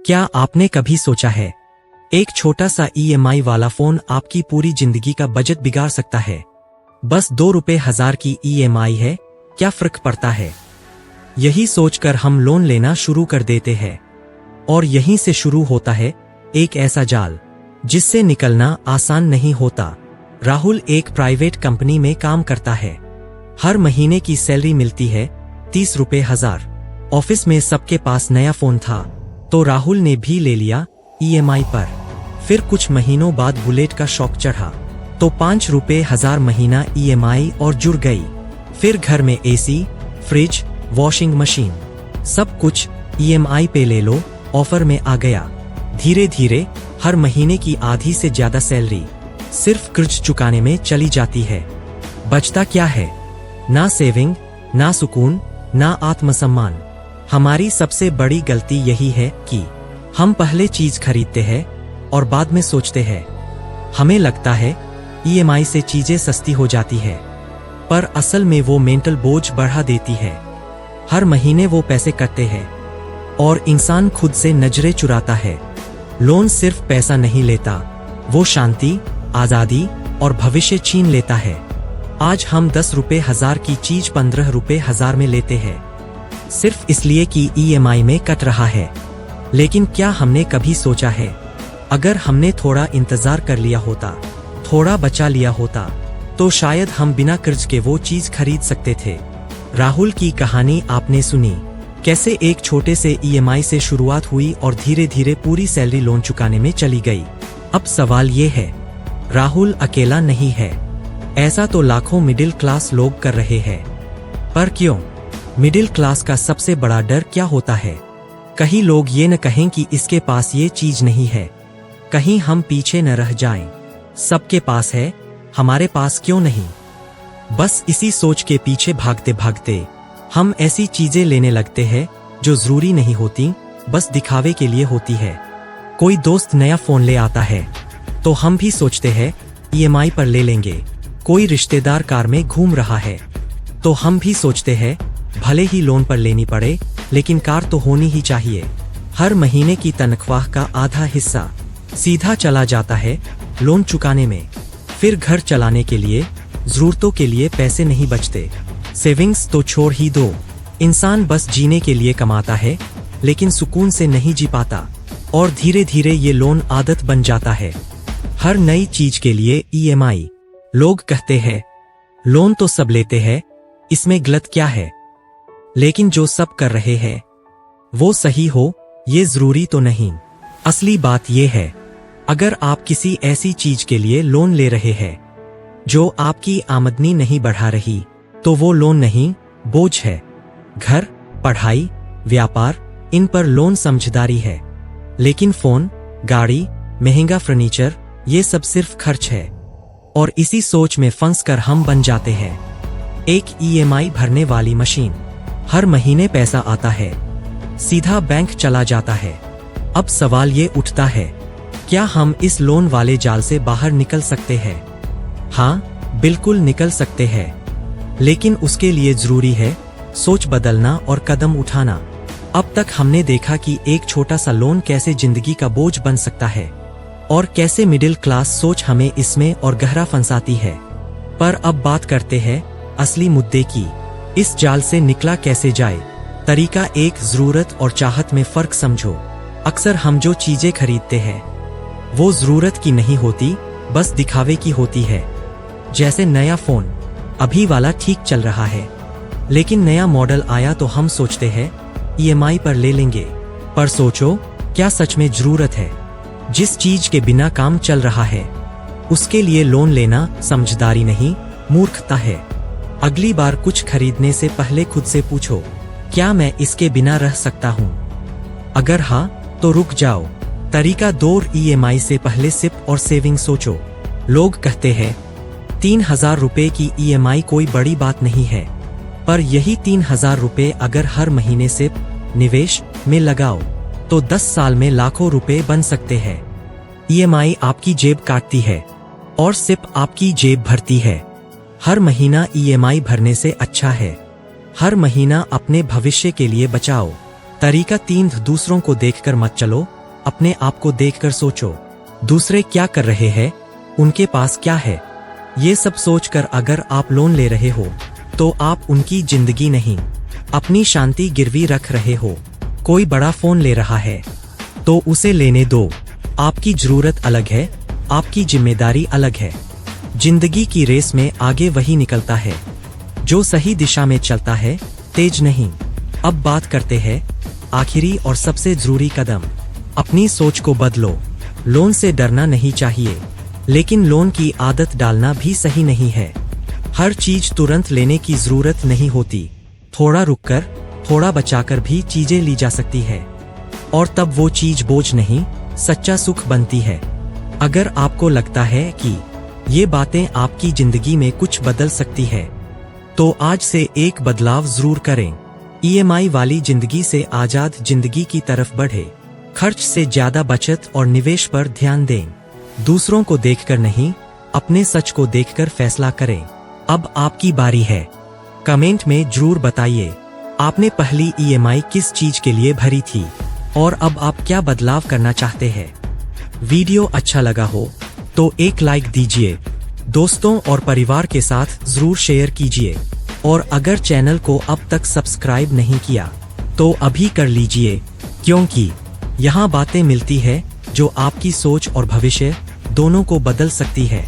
क्या आपने कभी सोचा है, एक छोटा सा ईएमआई वाला फोन आपकी पूरी जिंदगी का बजट बिगाड़ सकता है। बस 2 रुपए हजार की ईएमआई है, क्या फर्क पड़ता है। यही सोचकर हम लोन लेना शुरू कर देते हैं और यहीं से शुरू होता है एक ऐसा जाल जिससे निकलना आसान नहीं होता। राहुल एक प्राइवेट कंपनी में काम करता है। हर महीने की सैलरी मिलती है 30 रुपए हजार। ऑफिस में सबके पास नया फोन था तो राहुल ने भी ले लिया ईएमआई पर। फिर कुछ महीनों बाद बुलेट का शौक चढ़ा तो 5 रुपए हजार महीना ईएमआई और जुड़ गई। फिर घर में एसी, फ्रिज, वॉशिंग मशीन, सब कुछ ईएमआई पे ले लो ऑफर में आ गया। धीरे धीरे हर महीने की आधी से ज्यादा सैलरी सिर्फ कर्ज चुकाने में चली जाती है। बचता क्या है? ना सेविंग, ना सुकून, ना आत्मसम्मान। हमारी सबसे बड़ी गलती यही है कि हम पहले चीज खरीदते हैं और बाद में सोचते हैं। हमें लगता है ईएमआई से चीजें सस्ती हो जाती है, पर असल में वो मेंटल बोझ बढ़ा देती है। हर महीने वो पैसे कटते हैं और इंसान खुद से नजरें चुराता है। लोन सिर्फ पैसा नहीं लेता, वो शांति, आजादी और भविष्य छीन लेता है। आज हम 10 रुपए हजार की चीज 15 रुपए हजार में लेते हैं, सिर्फ इसलिए कि ईएमआई में कट रहा है। लेकिन क्या हमने कभी सोचा है, अगर हमने थोड़ा इंतजार कर लिया होता, थोड़ा बचा लिया होता, तो शायद हम बिना कर्ज के वो चीज खरीद सकते थे। राहुल की कहानी आपने सुनी, कैसे एक छोटे से ईएमआई से शुरुआत हुई और धीरे धीरे पूरी सैलरी लोन चुकाने में चली गई। अब सवाल ये है, राहुल अकेला नहीं है। ऐसा तो लाखों मिडिल क्लास लोग कर रहे हैं। पर क्यों? मिडिल क्लास का सबसे बड़ा डर क्या होता है? कहीं लोग ये न कहें कि इसके पास ये चीज नहीं है, कहीं हम पीछे न रह जाएं। सबके पास है, हमारे पास क्यों नहीं? बस इसी सोच के पीछे भागते भागते हम ऐसी चीजें लेने लगते हैं जो जरूरी नहीं होती, बस दिखावे के लिए होती है। कोई दोस्त नया फोन ले आता है तो हम भी सोचते हैं ईएमआई पर ले लेंगे। कोई रिश्तेदार कार में घूम रहा है तो हम भी सोचते हैं भले ही लोन पर लेनी पड़े, लेकिन कार तो होनी ही चाहिए। हर महीने की तनख्वाह का आधा हिस्सा सीधा चला जाता है लोन चुकाने में। फिर घर चलाने के लिए, जरूरतों के लिए पैसे नहीं बचते। सेविंग्स तो छोड़ ही दो, इंसान बस जीने के लिए कमाता है लेकिन सुकून से नहीं जी पाता। और धीरे धीरे ये लोन आदत बन जाता है। हर नई चीज के लिए ईएमआई। लोग कहते हैं लोन तो सब लेते हैं, इसमें गलत क्या है? लेकिन जो सब कर रहे हैं वो सही हो, ये जरूरी तो नहीं। असली बात ये है, अगर आप किसी ऐसी चीज के लिए लोन ले रहे हैं जो आपकी आमदनी नहीं बढ़ा रही, तो वो लोन नहीं, बोझ है। घर, पढ़ाई, व्यापार, इन पर लोन समझदारी है। लेकिन फोन, गाड़ी, महंगा फर्नीचर, ये सब सिर्फ खर्च है। और इसी सोच में फंस कर हम बन जाते हैं एक ईएमआई भरने वाली मशीन। हर महीने पैसा आता है, सीधा बैंक चला जाता है। अब सवाल ये उठता है, क्या हम इस लोन वाले जाल से बाहर निकल सकते हैं? हाँ, बिल्कुल निकल सकते हैं, लेकिन उसके लिए जरूरी है सोच बदलना और कदम उठाना। अब तक हमने देखा कि एक छोटा सा लोन कैसे जिंदगी का बोझ बन सकता है और कैसे मिडिल क्लास सोच हमें इसमें और गहरा फंसाती है। पर अब बात करते हैं असली मुद्दे की, इस जाल से निकला कैसे जाए। तरीका एक, जरूरत और चाहत में फर्क समझो। अक्सर हम जो चीजें खरीदते हैं वो जरूरत की नहीं होती, बस दिखावे की होती है। जैसे नया फोन, अभी वाला ठीक चल रहा है, लेकिन नया मॉडल आया तो हम सोचते हैं ईएमआई पर ले लेंगे। पर सोचो, क्या सच में जरूरत है? जिस चीज के बिना काम चल रहा है उसके लिए लोन लेना समझदारी नहीं, मूर्खता है। अगली बार कुछ खरीदने से पहले खुद से पूछो, क्या मैं इसके बिना रह सकता हूँ? अगर हाँ, तो रुक जाओ। तरीका 2, ईएमआई से पहले सिप और सेविंग सोचो। लोग कहते हैं 3000 रुपए की ईएमआई कोई बड़ी बात नहीं है, पर यही 3000 रुपए अगर हर महीने सिप, निवेश में लगाओ तो 10 साल में लाखों रुपए बन सकते हैं। ईएमआई आपकी जेब काटती है और सिप आपकी जेब भरती है। हर महीना ईएमआई भरने से अच्छा है हर महीना अपने भविष्य के लिए बचाओ। तरीका 3, दूसरों को देखकर मत चलो, अपने आप को देखकर सोचो, दूसरे क्या कर रहे हैं, उनके पास क्या है। ये सब सोचकर अगर आप लोन ले रहे हो तो आप उनकी जिंदगी नहीं, अपनी शांति गिरवी रख रहे हो। कोई बड़ा फोन ले रहा है तो उसे लेने दो, आपकी जरूरत अलग है, आपकी जिम्मेदारी अलग है। जिंदगी की रेस में आगे वही निकलता है जो सही दिशा में चलता है, तेज नहीं। अब बात करते हैं आखिरी और सबसे जरूरी कदम, अपनी सोच को बदलो। लोन से डरना नहीं चाहिए, लेकिन लोन की आदत डालना भी सही नहीं है। हर चीज तुरंत लेने की जरूरत नहीं होती, थोड़ा रुककर, थोड़ा बचाकर भी चीजें ली जा सकती है, और तब वो चीज बोझ नहीं, सच्चा सुख बनती है। अगर आपको लगता है कि ये बातें आपकी जिंदगी में कुछ बदल सकती है, तो आज से एक बदलाव जरूर करें। ईएमआई वाली जिंदगी से आजाद जिंदगी की तरफ बढ़े। खर्च से ज्यादा बचत और निवेश पर ध्यान दें। दूसरों को देखकर नहीं, अपने सच को देखकर फैसला करें। अब आपकी बारी है। कमेंट में जरूर बताइए, आपने पहली ईएमआई किस चीज के लिए भरी थी और अब आप क्या बदलाव करना चाहते हैं। वीडियो अच्छा लगा हो तो एक लाइक दीजिए, दोस्तों और परिवार के साथ जरूर शेयर कीजिए, और अगर चैनल को अब तक सब्सक्राइब नहीं किया तो अभी कर लीजिए, क्योंकि यहाँ बातें मिलती है जो आपकी सोच और भविष्य दोनों को बदल सकती है।